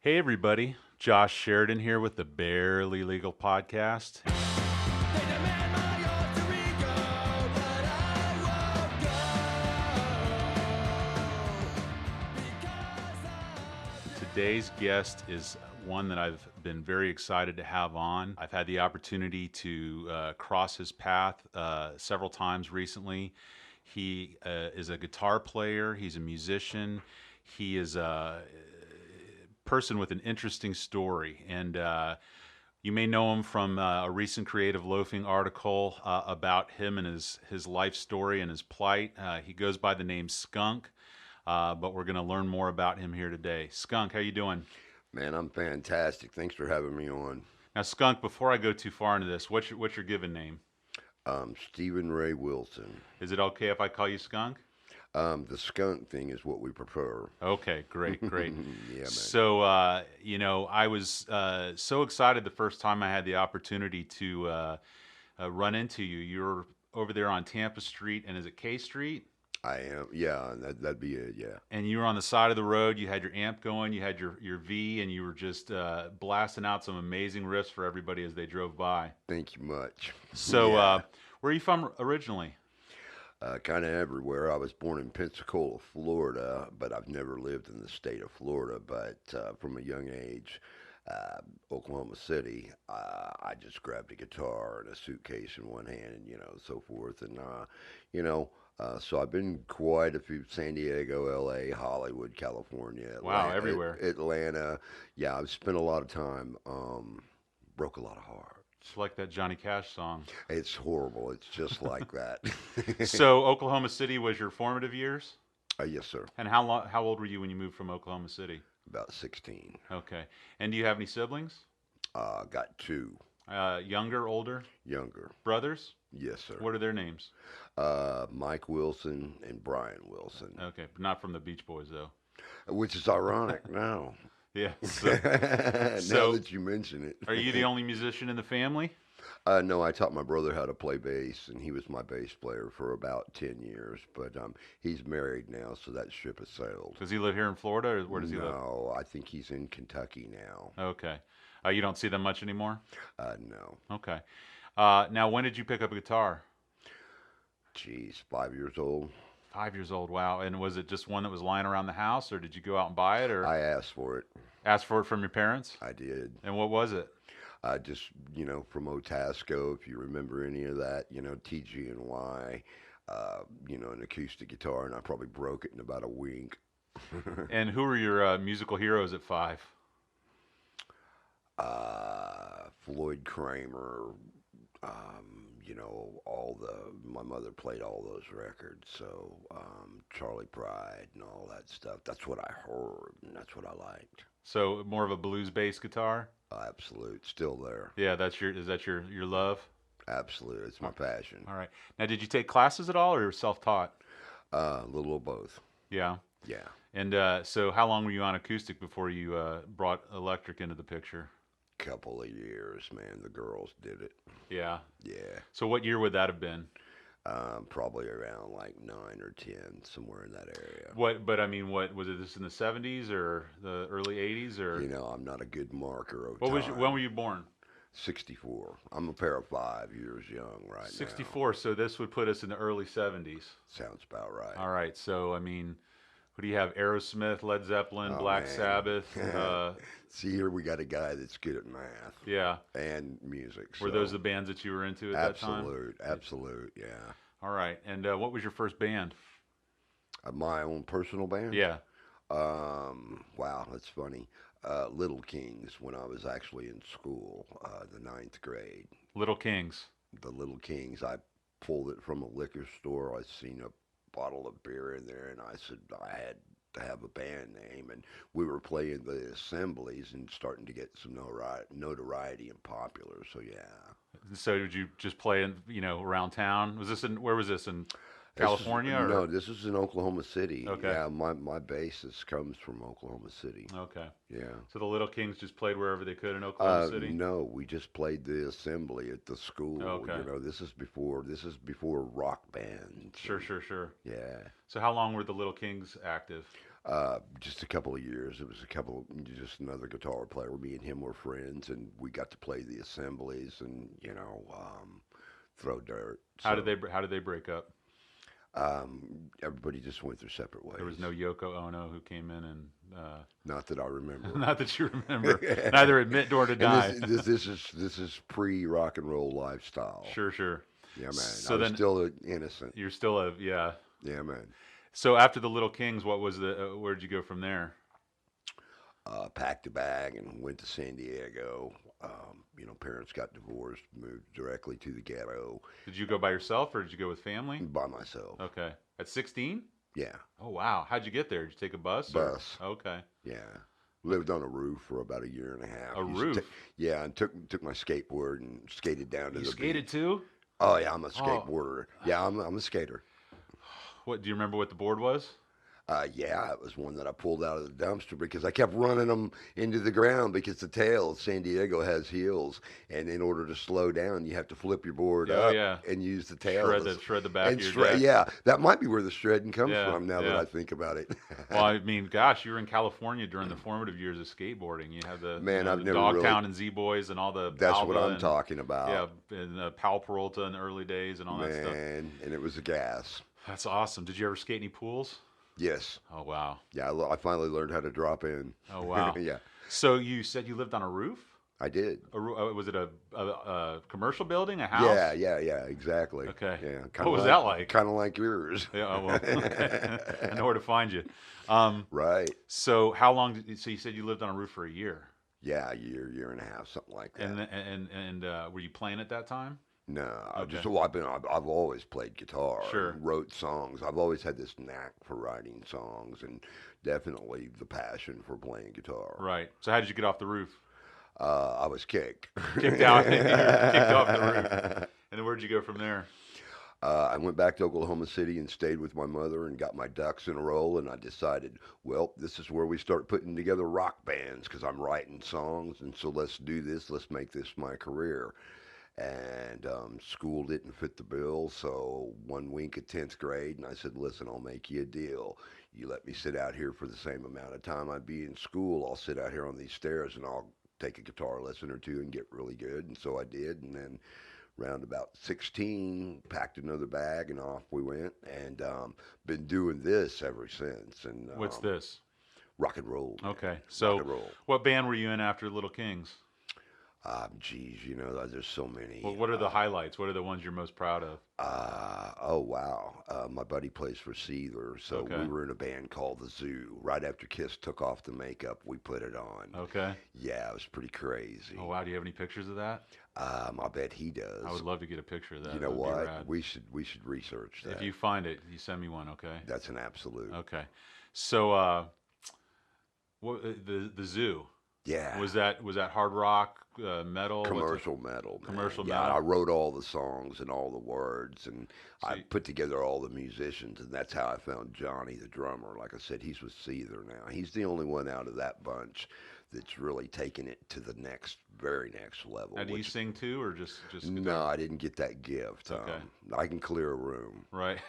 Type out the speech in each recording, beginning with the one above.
Hey everybody, Josh Sheridan here with the Barely Legal Podcast. Today's guest is one that I've been very excited to have on. I've had the opportunity to cross his path several times recently. He is a guitar player, he's a musician, he is a person with an interesting story, and you may know him from a recent Creative Loafing article about him and his life story and his plight. He goes by the name Skunk, but we're going to learn more about him here today. Skunk, how you doing? Man, I'm fantastic. Thanks for having me on. Now, Skunk, before I go too far into this, what's your given name? Stephen Ray Wilson. Is it okay if I call you Skunk? The skunk thing is what we prefer. Okay, great, great. Yeah, man. So, I was so excited the first time I had the opportunity to run into you. You're over there on Tampa Street, and is it K Street? I am. Yeah, that'd be it. Yeah. And you were on the side of the road. You had your amp going. You had your V, and you were just blasting out some amazing riffs for everybody as they drove by. Thank you much. So, Yeah. where are you from originally? Kind of everywhere. I was born in Pensacola, Florida, but I've never lived in the state of Florida. But from a young age, Oklahoma City, I just grabbed a guitar and a suitcase in one hand, and so forth. And so I've been quite a few: San Diego, L.A., Hollywood, California, Wow, everywhere. Atlanta. Yeah, I've spent a lot of time. Broke a lot of hearts. It's like that Johnny Cash song. It's horrible. It's just like that. So, Oklahoma City was your formative years? Yes, sir. And how old were you when you moved from Oklahoma City? About 16. Okay. And do you have any siblings? Got two. Younger, older? Younger. Brothers? Yes, sir. What are their names? Mike Wilson and Brian Wilson. Okay, but not from the Beach Boys, though. Which is ironic now. Yeah. So, Now that you mention it. Are you the only musician in the family? No, I taught my brother how to play bass, and he was my bass player for about 10 years. But he's married now, so that ship has sailed. Does he live here in Florida, or where does he live? No, I think he's in Kentucky now. Okay. You don't see them much anymore? No. Okay. Now, when did you pick up a guitar? Geez, 5 years old. 5 years old. Wow. And was it just one that was lying around the house, or did you go out and buy it, or I asked for it. ask for it from your parents? I did. And what was it? Just, from Otasco, if you remember any of that, TG&Y, an acoustic guitar, and I probably broke it in about a wink. And who were your musical heroes at 5? Floyd Kramer, my mother played all those records, so Charlie Pride and all that stuff. That's what I heard, and that's what I liked. So more of a blues-based guitar? Absolute, still there. Yeah, is that your love? Absolute, it's my passion. All right. Now, did you take classes at all, or self-taught? A little of both. Yeah. Yeah. And so how long were you on acoustic before you brought electric into the picture? Couple of years, man. The girls did it. Yeah. Yeah. So what year would that have been? Probably around like 9 or 10, somewhere in that area. What was it? This in the 70s or the early 80s, or? I'm not a good marker of When time. were you born? 64. I'm a pair of 5 years young right now. 64. So this would put us in the early 70s. Sounds about right. All right. So what do you have? Aerosmith, Led Zeppelin, Oh, Black man. Sabbath. See, here we got a guy that's good at math. Yeah. And music. Were those the bands that you were into at that time? Absolute, yeah. All right. And what was your first band? My own personal band? Yeah. Wow, that's funny. Little Kings, when I was actually in school, the 9th grade. Little Kings. The Little Kings. I pulled it from a liquor store. I seen a bottle of beer in there, and I said I had to have a band name, and we were playing the assemblies and starting to get some notoriety and popular. So yeah. So did you just play around town? Where was this in This is- California? Or? No, this is in Oklahoma City. Okay. Yeah, my basis comes from Oklahoma City. Okay. Yeah. So the Little Kings just played wherever they could in Oklahoma City? No, we just played the assembly at the school. Okay. This is before rock bands. Sure. Yeah. So how long were the Little Kings active? Just a couple of years. It was just another guitar player. Me and him were friends, and we got to play the assemblies and throw dirt. So How did they break up? everybody just went their separate There was ways. no Yoko Ono who came in and Not that I remember. not that you remember. Neither admit nor And deny. this is pre rock and roll lifestyle. Sure, sure. Yeah, man. I So was then still innocent. you're still a yeah. Yeah, man. So after the Little Kings, what was the where'd you go from there? Packed a bag and went to San Diego. Parents got divorced, moved directly to the ghetto Did you go by yourself or did you go with family? by myself. Okay. At 16? Yeah, Oh wow. How'd you get there? Did you take a bus or? bus. Okay. Yeah, lived on a roof for about a year and a half. A Used to roof. yeah, and took my skateboard and skated down to You the skated beach. too? Oh yeah, I'm a Oh, skateboarder. Yeah, I'm a skater. what do you remember what the board was? Yeah, it was one that I pulled out of the dumpster because I kept running them into the ground because the tail of San Diego has heels, and in order to slow down, you have to flip your board Oh up yeah. and use the tail. Shred the back And of your shred, deck. yeah, that might be where the shredding comes Yeah, from. Now that yeah. I think about it, Well, I mean, gosh, you were in California during the formative years of skateboarding. You had man, I've the never really. Dogtown and Z Boys and all the That's what Alva I'm and talking about, yeah, and Pal Peralta in the early days and all that stuff. man. And it was a gas. That's awesome. Did you ever skate any pools? Yes, Oh wow. yeah. I finally learned how to drop in. Oh wow. Yeah, So you said you lived on a roof? I did. Was it a commercial building, a house? Yeah, exactly. Okay. Yeah, What was that like? Kind of like yours. Yeah. Oh, well. I know where to find you. Right. So how long? So you said you lived on a roof for a year, Yeah, a year and a half, something like that. and were you playing at that time? No, Okay. well, I've always played guitar, Sure. and wrote songs. I've always had this knack for writing songs, and definitely the passion for playing guitar. Right. So how did you get off the roof? I was kicked. Kicked out. You were kicked off the roof. And then where'd you go from there? I went back to Oklahoma City and stayed with my mother and got my ducks in a row. And I decided, well, this is where we start putting together rock bands because I'm writing songs. And so let's do this. Let's make this my career. And school didn't fit the bill. So one week at 10th grade, and I said, listen, I'll make you a deal. You let me sit out here for the same amount of time I'd be in school. I'll sit out here on these stairs and I'll take a guitar lesson or two and get really good. And so I did. And then round about 16, packed another bag and off we went. And been doing this ever since. And What's this? rock and roll, man. Okay. Rock So and roll. what band were you in after Little Kings? Geez, there's so many. Well, what are the highlights? What are the ones you're most proud of? Oh wow. My buddy plays for Seether, so Okay. we were in a band called the Zoo. Right after Kiss took off the makeup, we put it on. Okay. Yeah, it was pretty crazy. Oh wow. Do you have any pictures of that? I bet he does. I would love to get a picture of that. You know That would be what? rad. We should research that. If you find it, you send me one. Okay. That's an absolute. Okay. So what the zoo? Yeah. Was that hard rock, metal? What's it? Commercial metal, man. Commercial yeah, metal? I wrote all the songs and all the words, and So I you- put together all the musicians, and that's how I found Johnny, the drummer. Like I said, he's with Seether now. He's the only one out of that bunch that's really taken it to the very next level. Now, do you which- sing too, or just no, guitar? I didn't get that gift. Okay. I can clear a room. Right.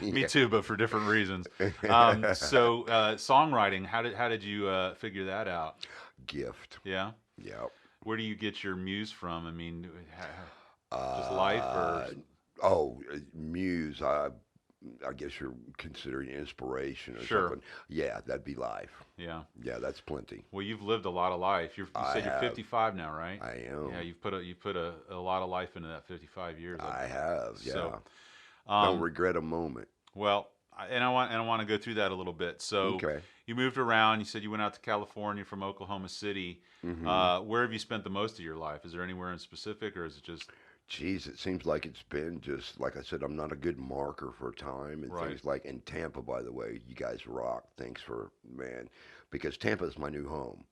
Me Yeah. too, but for different reasons. So songwriting, how did you figure that out? Gift. Yeah. Yep. Where do you get your muse from? I mean, just life or Muse. I guess you're considering inspiration or Sure. something. Yeah, that'd be life. yeah. Yeah, that's plenty. Well, you've lived a lot of life. You I said you're have. 55 now, right? I am. Yeah, you've put a lot of life into that 55 years. I have. Yeah. So, Don't regret a moment. well, I want to go through that a little bit. So, Okay. you moved around. You said you went out to California from Oklahoma City. Where have you spent the most of your life? Is there anywhere in specific, or is it just Geez, it seems like it's been just like I said. I'm not a good marker for time and Right. things like in Tampa. By the way, you guys rock. Thanks for man, because Tampa is my new home,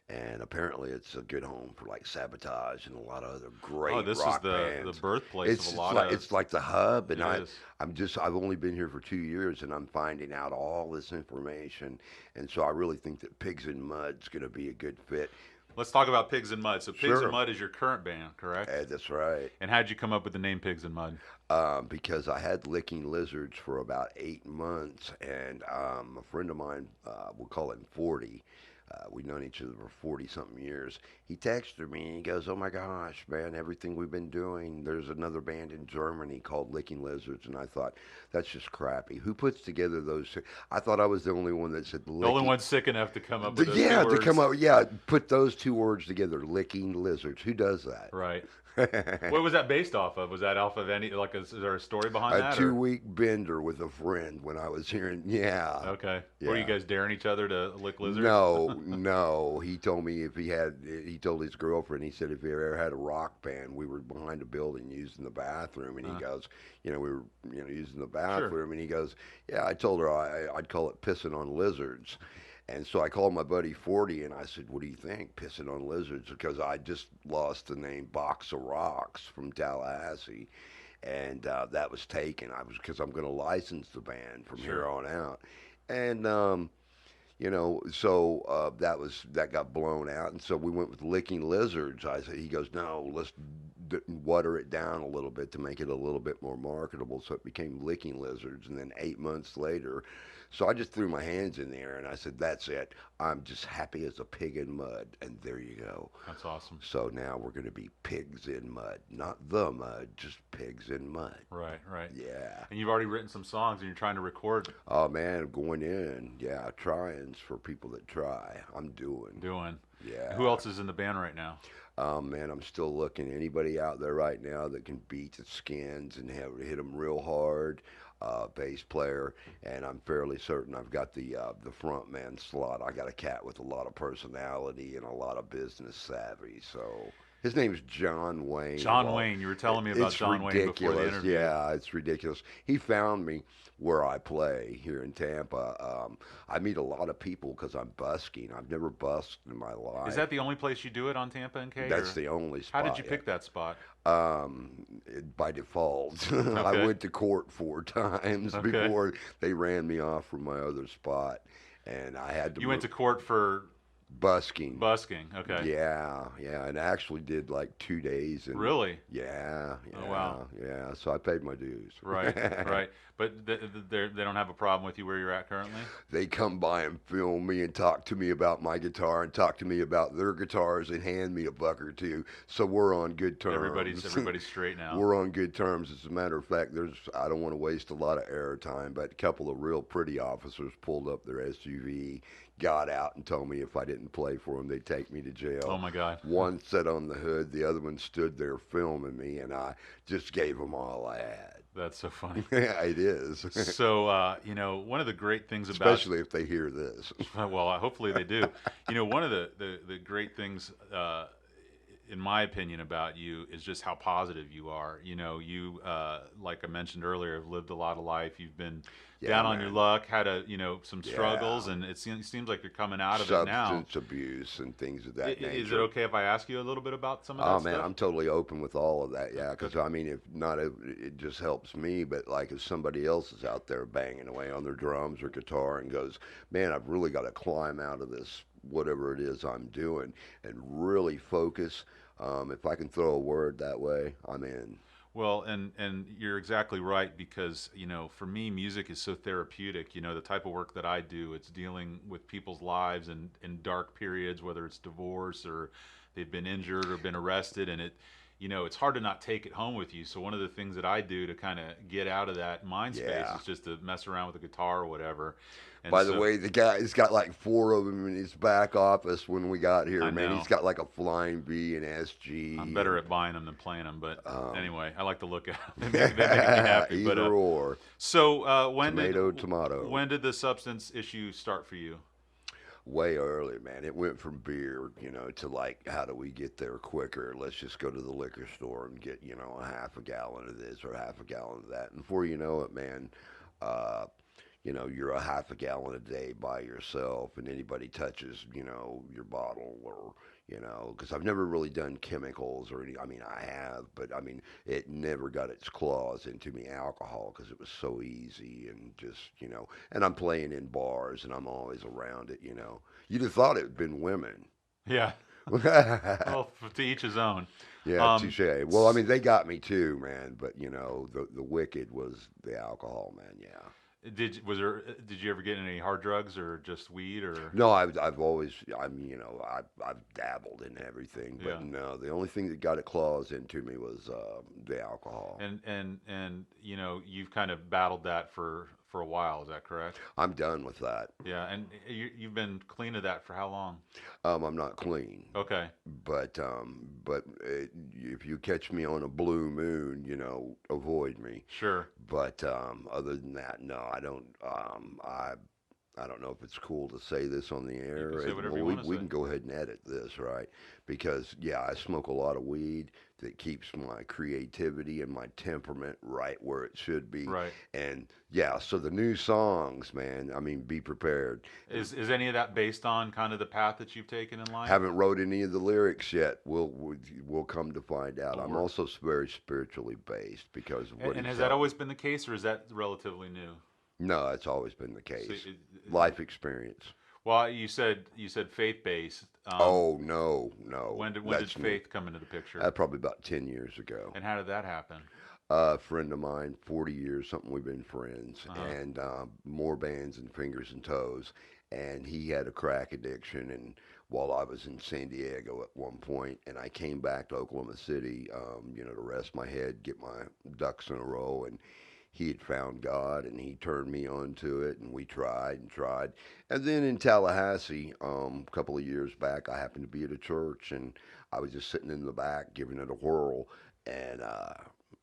and apparently it's a good home for like Sabotage and a lot of other great oh, this is rock the bands. birthplace of a lot of It's like the hub, and It is. I've only been here for 2 years, and I'm finding out all this information, and so I really think that Pigs in Mud's going to be a good fit. Let's talk about Pigs and Mud. So Pigs and Sure. Mud is your current band, correct? That's right. And how'd you come up with the name Pigs and Mud? Because I had licking lizards for about 8 months, and a friend of mine, we'll call him 40. We've known each other for 40 something years. He texted me and he goes, "Oh my gosh, man, everything we've been doing, there's another band in Germany called Licking Lizards." And I thought, that's just crappy. Who puts together those two? I thought I was the only one that said The only licking. one sick enough to come up with those two Yeah, to come words. up, yeah, put those two words together, licking lizards. Who does Right. that? What was that based off of? Was that off of any like? Is there a story behind A that, two or week bender with a friend when I was here. Yeah, okay? Were you yeah. guys daring each other to lick lizards? No, no. He told me if he had, he told his girlfriend, he said if he ever had a rock band, we were behind a building using the bathroom. And he uh, goes, we were, using the sure. bathroom. And he goes, yeah, I told her I'd call it pissing on lizards. And so I called my buddy 40 and I said, "What do you think? Pissing on lizards?" Because I just lost the name Box of Rocks from Tallahassee. And that was taken. Because I'm going to license the band from here Sure. on out. And so that got blown out, and so we went with licking lizards. I said, he goes, "No, let's water it down a little bit to make it a little bit more marketable." So it became licking lizards, and then 8 months later, so I just threw my hands in the air and I said, "That's it. I'm just happy as a pig in mud," and there you go. That's awesome. So now we're going to be pigs in mud, not the mud, just pigs in mud. Right. Right. Yeah. And you've already written some songs, and you're trying to record. Oh man, going in, yeah, tryings for people that try. I'm doing, Doing. Who yeah. else is in the band right now? Man, I'm still looking. Anybody out there right now that can beat the skins and hit them real hard, bass player, and I'm fairly certain I've got the front man slot. I got a cat with a lot of personality and a lot of business savvy. So his name's John Wayne. Of John all, Wayne. You were telling me about it's John Wayne before the ridiculous. interview. Yeah, it's ridiculous. He found me where I play here in Tampa. I meet a lot of people because I'm busking. I've never busked in my Is life. that the only place you do it on Tampa and K? That's Or the only how did spot. you Yeah. pick that spot? By default. I Okay. went to court 4 times Okay. before they ran me off from my other spot, and I had to You went move to court for busking. busking. Okay. Yeah, yeah, and I actually did like 2 days, and Really? yeah, Oh wow. yeah, yeah. So I paid my dues. Right. Right. But they don't have a problem with you where you're at currently. They come by and film me and talk to me about my guitar and talk to me about their guitars and hand me a buck or two. So we're on good Everybody's terms. everybody's straight now. We're on good terms. As a matter of fact, I don't want to waste a lot of airtime, but a couple of real pretty officers pulled up their SUV, got out, and told me if I didn't play for them, they'd take me to Oh jail. my God. One sat on the hood, the other one stood there filming me, and I just gave them all I had. That's so funny. Yeah, it is. So one of the great things about Especially if they hear this. well, hopefully they do. One of the great things, in my opinion, about you is just how positive you are. You like I mentioned earlier, have lived a lot of life. You've been Yeah, down on your man. luck, had some struggles, Yeah. and seems like you're coming out of it now. Substance abuse and things of that Is it nature. okay if I ask you a little bit about some of Oh that man, stuff? I'm totally open with all of that. Yeah, because Okay. I mean, if not, it just helps me. But like, if somebody else is out there banging away on their drums or guitar and goes, "Man, I've really got to climb out of this, whatever it is I'm doing, and really focus." If I can throw a word that way, I'm in. Well, and you're exactly right because for me, music is so therapeutic. The type of work that I do, it's dealing with people's lives and in dark periods, whether it's divorce or they've been injured or been arrested, and it's hard to not take it home with you. So one of the things that I do to kind of get out of that mind space Yeah. is just to mess around with the guitar or whatever. And By the so way, the guy's got like 4 of them in his back office when we got here, I man. know He's got like a flying V and SG. I'm better at buying them than playing them, but Um, anyway, I like to look at them. They make me happy. But either or. so when did Tomato, tomato. when did the substance issue start for you? Way early, man. It went from beer, to like, how do we get there quicker? Let's just go to the liquor store and get, a half a gallon of this or half a gallon of that. And before you know it, man, uh, you're a half a gallon a day by yourself, and anybody touches, your bottle or, because I've never really done chemicals or any. I mean, I have, but I mean, it never got its claws into me alcohol because it was so easy and just, and I'm playing in bars and I'm always around it. You'd have thought it had been women. Yeah. Well, to each his own. Yeah, Um, touche. Well, I mean, they got me too, man. But the wicked was the alcohol, man. Yeah. did you ever get any hard drugs or just weed or No, I've always I've dabbled in everything, but yeah? no, the only thing that got it claws into me was the alcohol. And you've kind of battled that for a while. Is that correct? I'm done with that. Yeah, and you've been clean of that for how long? I'm not clean, Okay, but if you catch me on a blue moon, avoid me. sure. But other than that, no, I don't. I don't know if it's cool to say this on the You can air. say whatever Well, you we, want to we say. can go ahead and edit this, right? Because, yeah, I smoke a lot of weed that keeps my creativity and my temperament right where it should be. Right. And, yeah, so the new songs, man, I mean, be prepared. Is any of that based on kind of the path that you've taken in life? Haven't wrote any of the lyrics yet. We'll come to find out. Well, I'm also very spiritually based because of what and he's has that helped. always been the case, or is that relatively new? No, it's always been the So, case. Life experience. well, you said faith based. Oh, no, no. When did That's new. faith come into the picture, Probably about 10 years ago. and how did that happen? A friend of mine, 40 years, something we've been friends, Uh huh. and more bands and fingers and toes. And he had a crack addiction. And while I was in San Diego at one point, and I came back to Oklahoma City, to rest my head, get my ducks in a row, and he had found God and he turned me on to it, and we tried and tried. And then in Tallahassee, a couple of years back, I happened to be at a church and I was just sitting in the back giving it a whirl, and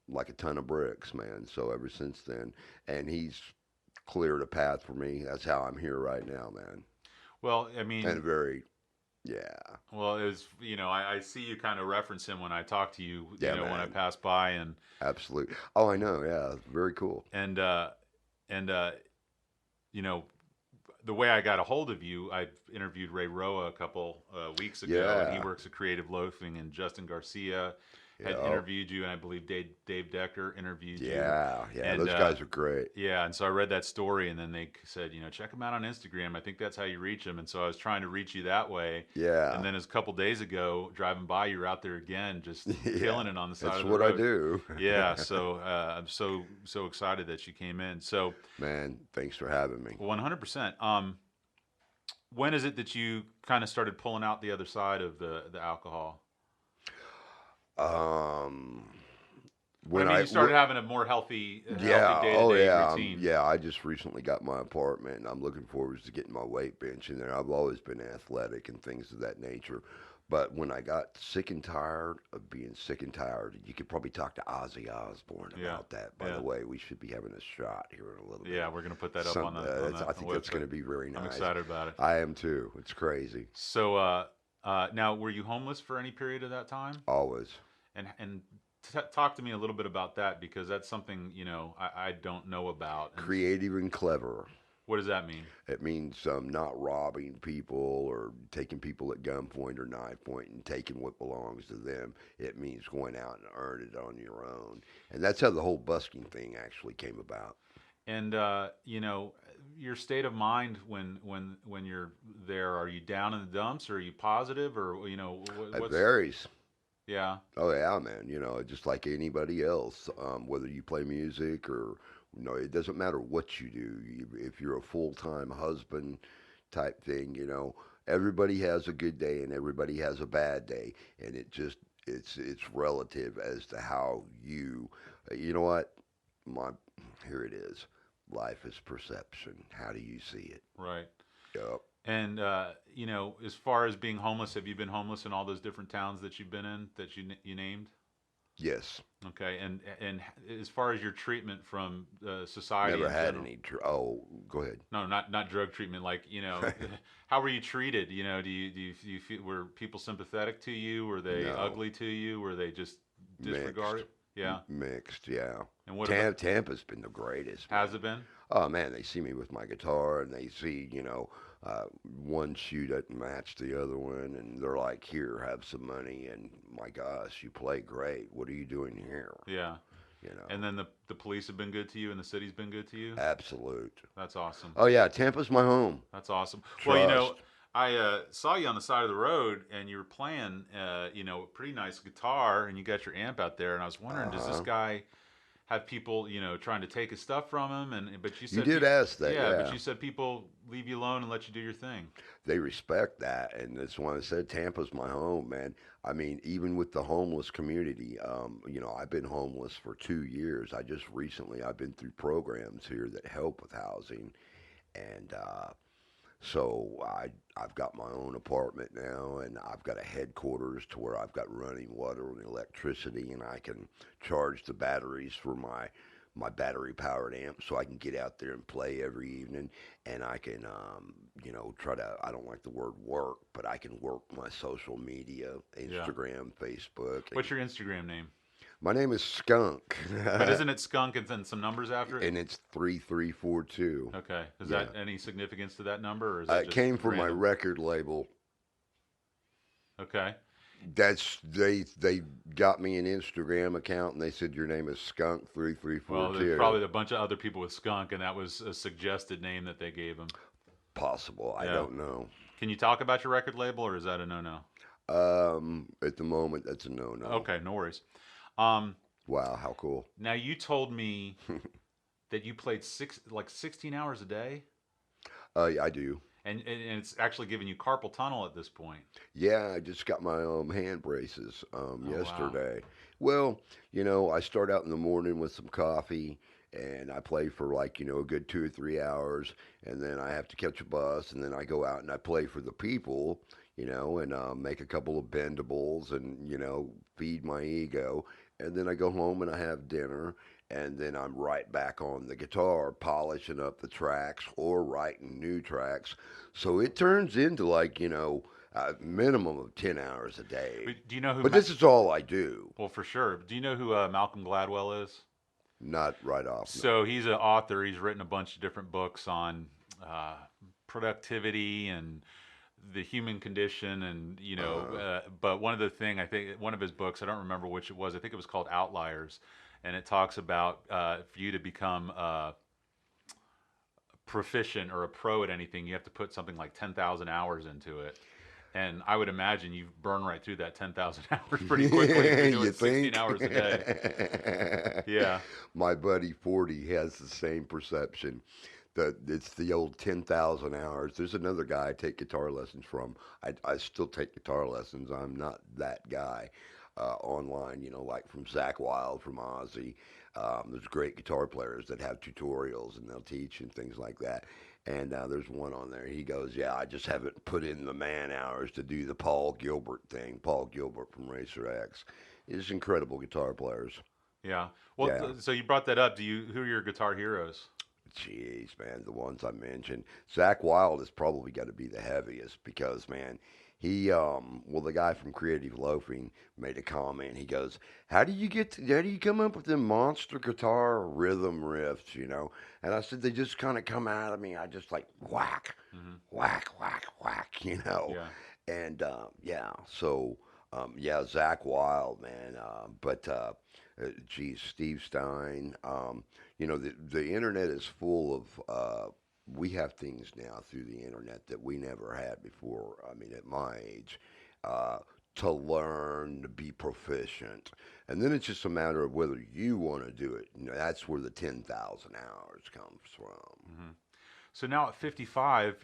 like a ton of bricks, man. So ever since then, and he's cleared a path for me. That's how I'm here right now, man. Well, I And mean, very, yeah, well, it was, I see you kind of reference him when I talk to you, yeah, when I man, pass by, absolutely. Oh, I know, yeah, very cool. and uh, and you know, the way I got a hold of you, I interviewed Ray Roa a couple weeks ago, and he Yeah, works at Creative Loafing, and Justin Garcia had yeah, interviewed you, and I believe Dave Decker interviewed you, yeah. and Those guys are great. yeah, and so I read that story, and then they said, check him out on Instagram. I think that's how you reach him. And so I was trying to reach you that way. And Yeah, then, as a couple days ago, driving by, you were out there again, just yeah. killing it on the side That's of the what I road. do. Yeah, so I'm so excited that you came in. So Man, thanks for having me. 100%. When is it that you kind of started pulling out the other side of the alcohol? Um, When I when mean, I you started having a more healthy Yeah, day to oh day yeah, routine. yeah. I just recently got my apartment, and I'm looking forward to getting my weight bench in there. I've always been athletic and things of that nature, but when I got sick and tired of being sick and tired, you could probably talk to Ozzy Osbourne Yeah, about that. By yeah, the way, we should be having a shot here in a little bit. yeah. We're gonna put that up on I the think that's going website. to be very I'm nice. excited about it. I am too. It's crazy. So, now, were you homeless for any period of that time? Always. And talk to me a little bit about that, because that's something I don't know about. And Creative and clever. what does that mean? It means not robbing people or taking people at gunpoint or knife point and taking what belongs to them. It means going out and earn it on your own. And that's how the whole busking thing actually came about. And your state of mind when you're there. Are you down in the dumps? Or are you positive? Or It what's varies. yeah, Oh yeah, man. Just like anybody else, whether you play music or it doesn't matter what you do. If you're a full-time husband type thing, everybody has a good day and everybody has a bad day, and it's relative as to how you know what my here it is. Life is perception. How do you see it? right. Yup. And as far as being homeless, have you been homeless in all those different towns that you've been in that you named? Yes. Okay, and as far as your treatment from society Never in had general, any. Oh, go ahead. no, not drug treatment. Like, how were you treated? Do you feel, were people sympathetic to you? Were they No. ugly to you? Were they just Mixed. disregarded? Yeah. Mixed, yeah. And what about Tampa's been the greatest, has man. it been? Oh man, they see me with my guitar and they see, one shoe doesn't match the other one, and they're like, "Here, have some money." And my gosh, you play great. What are you doing here? Yeah. You And know, then the police have been good to you, and the city's been good to you. absolute. That's awesome. Oh yeah, Tampa's my home. That's awesome. Well, Trust. I saw you on the side of the road, and you were playing, a pretty nice guitar, and you got your amp out there. And I was wondering, does this Uh-huh. guy have people, trying to take his stuff from him? And but you You said, did ask that, yeah, but yeah. you said people leave you alone and let you do your thing. They respect that, and that's why I said Tampa's my home, man. I mean, even with the homeless community, I've been homeless for 2 years. I've been through programs here that help with housing, and so I've got my own apartment now, and I've got a headquarters to where I've got running water and electricity, and I can charge the batteries for my battery powered amp, so I can get out there and play every evening, and I can try to, I don't like the word work, but I can work my social media, Yeah. Instagram, Facebook, What's and your Instagram name? my name is Skunk, But isn't it Skunk and then some numbers after it? and it's 3342. Okay. Is Yeah. that any significance to that number, or is that It just came from my random? record label. Okay. They got me an Instagram account and they said your name is Skunk three three four Well, there's two. probably a bunch of other people with Skunk, and that was a suggested name that they gave him. Possible, I Yeah. don't know. Can you talk about your record label, or is that a no-no? At the moment, that's a no no. Okay, no worries. Um, Wow, how cool. Now you told me that you played 16 hours a day, I do. and it's actually giving you carpal tunnel at this point. Yeah, I just got my hand braces Oh wow. yesterday. Well, I start out in the morning with some coffee and I play for like, a good 2 or 3 hours and then I have to catch a bus and then I go out and I play for the people, and make a couple of bendables and, feed my ego. And then I go home and I have dinner and then I'm right back on the guitar polishing up the tracks or writing new tracks. So it turns into like, a minimum of 10 hours a day. Do you know who? But this is all I do. Well, for sure. Do you know who Malcolm Gladwell is? Not right off, no. So he's an author. He's written a bunch of different books on uh, productivity and the human condition, and Uh, but one of the thing I think one of his books, I don't remember which it was. I think it was called Outliers, and it talks about for you to become proficient or a pro at anything, you have to put something like 10,000 hours into it. And I would imagine you burn right through that 10,000 hours pretty quickly if you're doing you 16 think? hours a day. Yeah. My buddy 40 has the same perception. It's the old 10,000 hours. There's another guy I take guitar lessons from. I still take guitar lessons. I'm not that guy online, like from Zach Wild, from Ozzy. There's great guitar players that have tutorials and they'll teach and things like that. And there's one on there. He goes, "Yeah, I just haven't put in the man hours to do the Paul Gilbert thing." Paul Gilbert from Racer X is incredible guitar players. Yeah. Well, Yeah. so you brought that up. Who are your guitar heroes? Jeez, man, the ones I mentioned. Zach Wild has probably got to be the heaviest because, man, the guy from Creative Loafing made a comment. He goes, how do you come up with them monster guitar rhythm riffs? And I said, they just kind of come out of me. I just like whack, Hmm. whack, whack, whack. Yeah. And, yeah, so, yeah, Zach Wild, man. Geez, Steve Stein. The internet is full of. We have things now through the internet that we never had before. I mean, at my age, uh, to learn to be proficient, and then it's just a matter of whether you want to do it. That's where the 10,000 hours comes from. Hmm. So now at 55,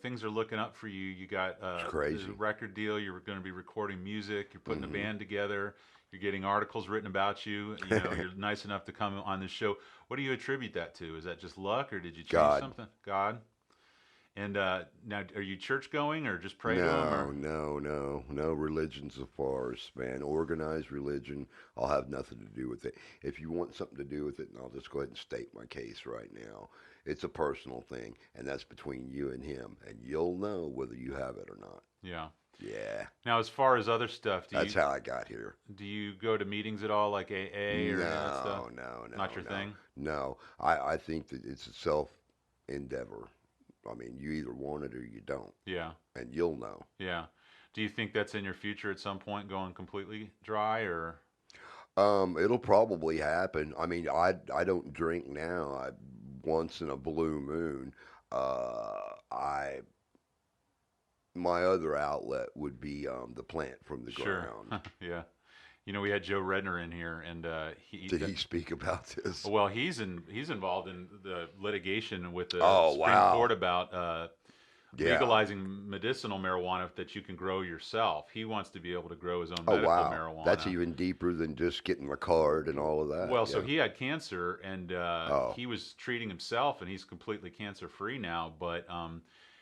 things are looking up for you. You got It's a crazy. record deal. You're going to be recording music. You're putting a Hmm. band together. You're getting articles written about you. You're nice enough to come on this show. What do you attribute that to? Is that just luck, or did you change God, something? God. And now, are you church going, or just pray to him, no, or? no, no, no religion's a farce, man. Organized religion, I'll have nothing to do with it. If you want something to do with it, and I'll just go ahead and state my case right now. It's a personal thing, and that's between you and him, and you'll know whether you have it or not. Yeah. Yeah, Now, as far as other stuff, do that's you how I got here. do you go to meetings at all, like AA or any of that stuff? No, no, Not no, your no, thing. no. I think that it's a self endeavor. I mean, you either want it or you don't, Yeah. and you'll know. Yeah. Do you think that's in your future at some point, going completely dry, or? It'll probably happen. I mean, I don't drink now. Once in a blue moon, I my other outlet would be the plant from the Sure. ground. Yeah. You know, we had Joe Redner in here, and Did he speak about this? well, he's involved in the litigation with the Oh Supreme Court wow, about yeah. legalizing medicinal marijuana that you can grow yourself. He wants to be able to grow his own Oh medical wow, that's marijuana. even deeper than just getting the card and all of that. Well, so Yeah. he had cancer, and Oh, he was treating himself, and he's completely cancer free now. But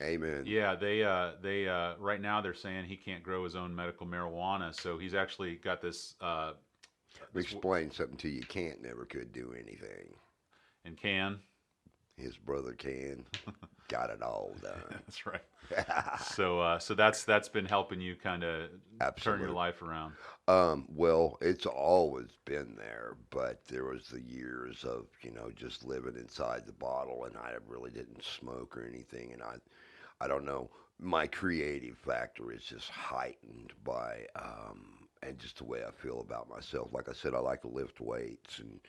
amen. yeah, they right now they're saying he can't grow his own medical marijuana. So he's actually got this Let me this explain something to you. Can't never could do anything. and can. His brother can. Got it all done. That's right. So that's been helping you kind of turn your Absolute. life around. Well, it's always been there, but there was the years of, just living inside the bottle, and I really didn't smoke or anything, and I don't know, my creative factor is just heightened by, and just the way I feel about myself. Like I said, I like to lift weights and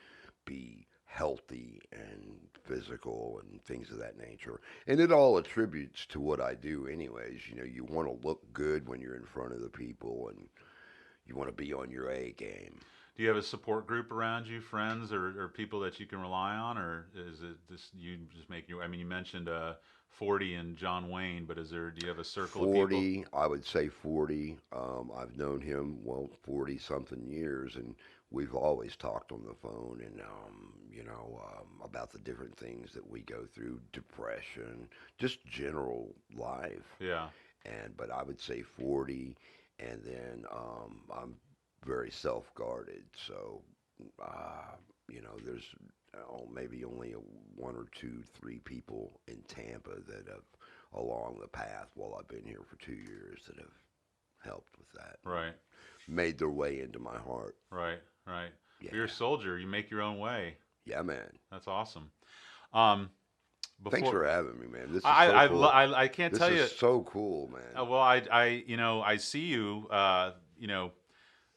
be healthy and physical and things of that nature. And it all attributes to what I do, anyways. You want to look good when you're in front of the people, and you want to be on your A game. Do you have a support group around you, friends or people that you can rely on, or is it just you just make your? I mean, you mentioned 40 and John Wayne, but do you have a circle of people? 40, I would say 40. I've known him, well, 40 something years, and we've always talked on the phone and, about the different things that we go through, depression, just general life. Yeah, But I would say 40, and then I'm very self guarded. So, there's maybe only one or two, three people in Tampa that have along the path while I've been here for 2 years that have helped with that, right, made their way into my heart. right, right. You're a Yeah, soldier. You make your own way. yeah, man. That's awesome. Um, Thanks before for having me, man. This is so cool. I can't This tell is you. so cool, man. Well, I see you,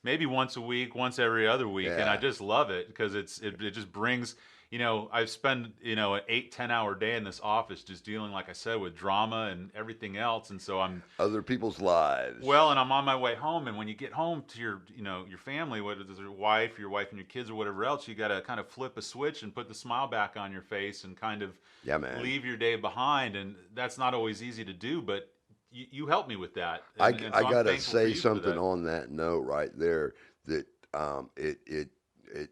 maybe once a week, once every other week, and I Yeah. just love it because it just brings, I've spent an 8-10 hour day in this office just dealing, like I said, with drama and everything else, and so I'm Other people's lives. well, and I'm on my way home, and when you get home to your family, whether it's your wife and your kids or whatever else, you got to kind of flip a switch and put the smile back on your face and kind of Yeah, man. leave your day behind, and that's not always easy to do, but you help me with that, and I so I'm gotta thankful for say you for something that. on that note right there that it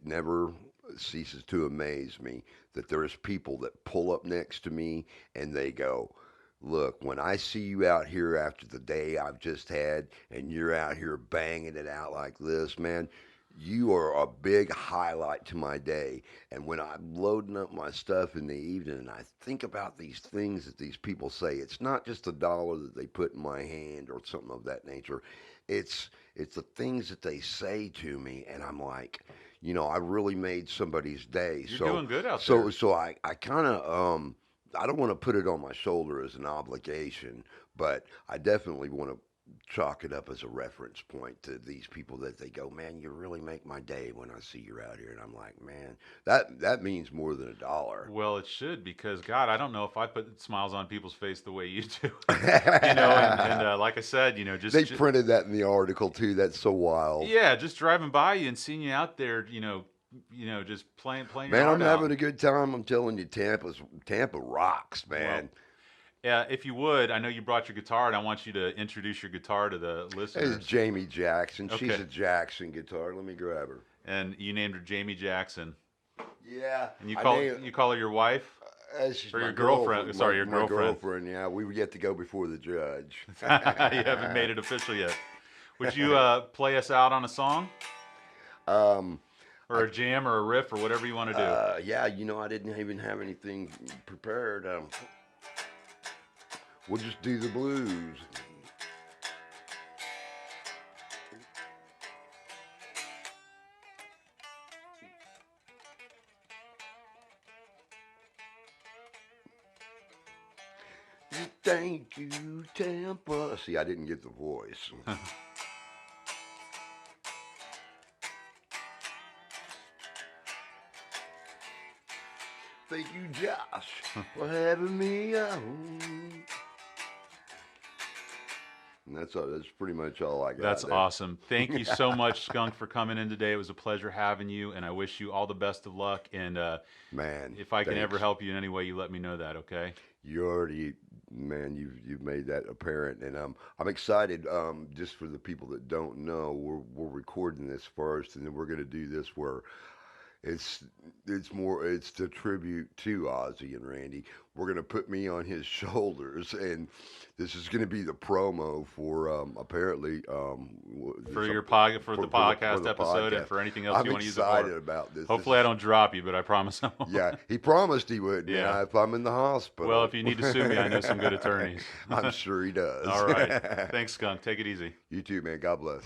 never ceases to amaze me that there's people that pull up next to me and they go, "Look, when I see you out here after the day I've just had, and you're out here banging it out like this, man." You are a big highlight to my day. And when I'm loading up my stuff in the evening and I think about these things that these people say, it's not just a dollar that they put in my hand or something of that nature. It's the things that they say to me, and I'm like, I really made somebody's day. You're So doing good out so there. so I kind of I don't want to put it on my shoulder as an obligation, but I definitely want to chalk it up as a reference point to these people that they go, man, you really make my day when I see you out here, and I'm like, man, that means more than a dollar. Well, it should, because God, I don't know if I put smiles on people's face the way you do. And like I said, They printed that in the article too. That's so wild. yeah, just driving by you and seeing you out there, just playing your Man, I'm heart out. having a good time. I'm telling you, Tampa rocks, Well, man. if you would, I know you brought your guitar, and I want you to introduce your guitar to the It's listeners. Jamie Jackson. She's Okay. a Jackson guitar. Let me grab her. And you named her Jamie Jackson, Yeah, and I named. you call her your wife She's or my your girlfriend. Sorry, your my girlfriend. girlfriend. Yeah, we yet to go before the judge. You haven't made it official yet. Would you play us out on a song um, or a jam or a riff or whatever you want to do? yeah, I didn't even have anything prepared. We'll just do the blues. Thank you, Tampa. See, I didn't get the voice. Thank you, Josh, for having me on. And that's pretty much all I That's got there. awesome. Thank you so much, Skunk, for coming in today. It was a pleasure having you, and I wish you all the best of luck. And Man, if I can ever thanks. help you in any way, you let me know that, okay? You already, man, you've made that apparent, and I'm excited. Just for the people that don't know, we're recording this first, and then we're gonna do this where it's it's the tribute to Ozzy and Randy. We're gonna put me on his shoulders, and this is gonna be the promo for apparently For your something for the for podcast the episode and podcast. for anything else I'm you want to use it for. excited about this. This Hopefully, I is don't drop you, but I promise I won't. yeah. He promised he wouldn't, Yeah. if I'm in the Well, hospital. if you need to sue me, I know some good attorneys. I'm sure he does. All right. Thanks, Skunk. Take it easy. You too, man. God bless.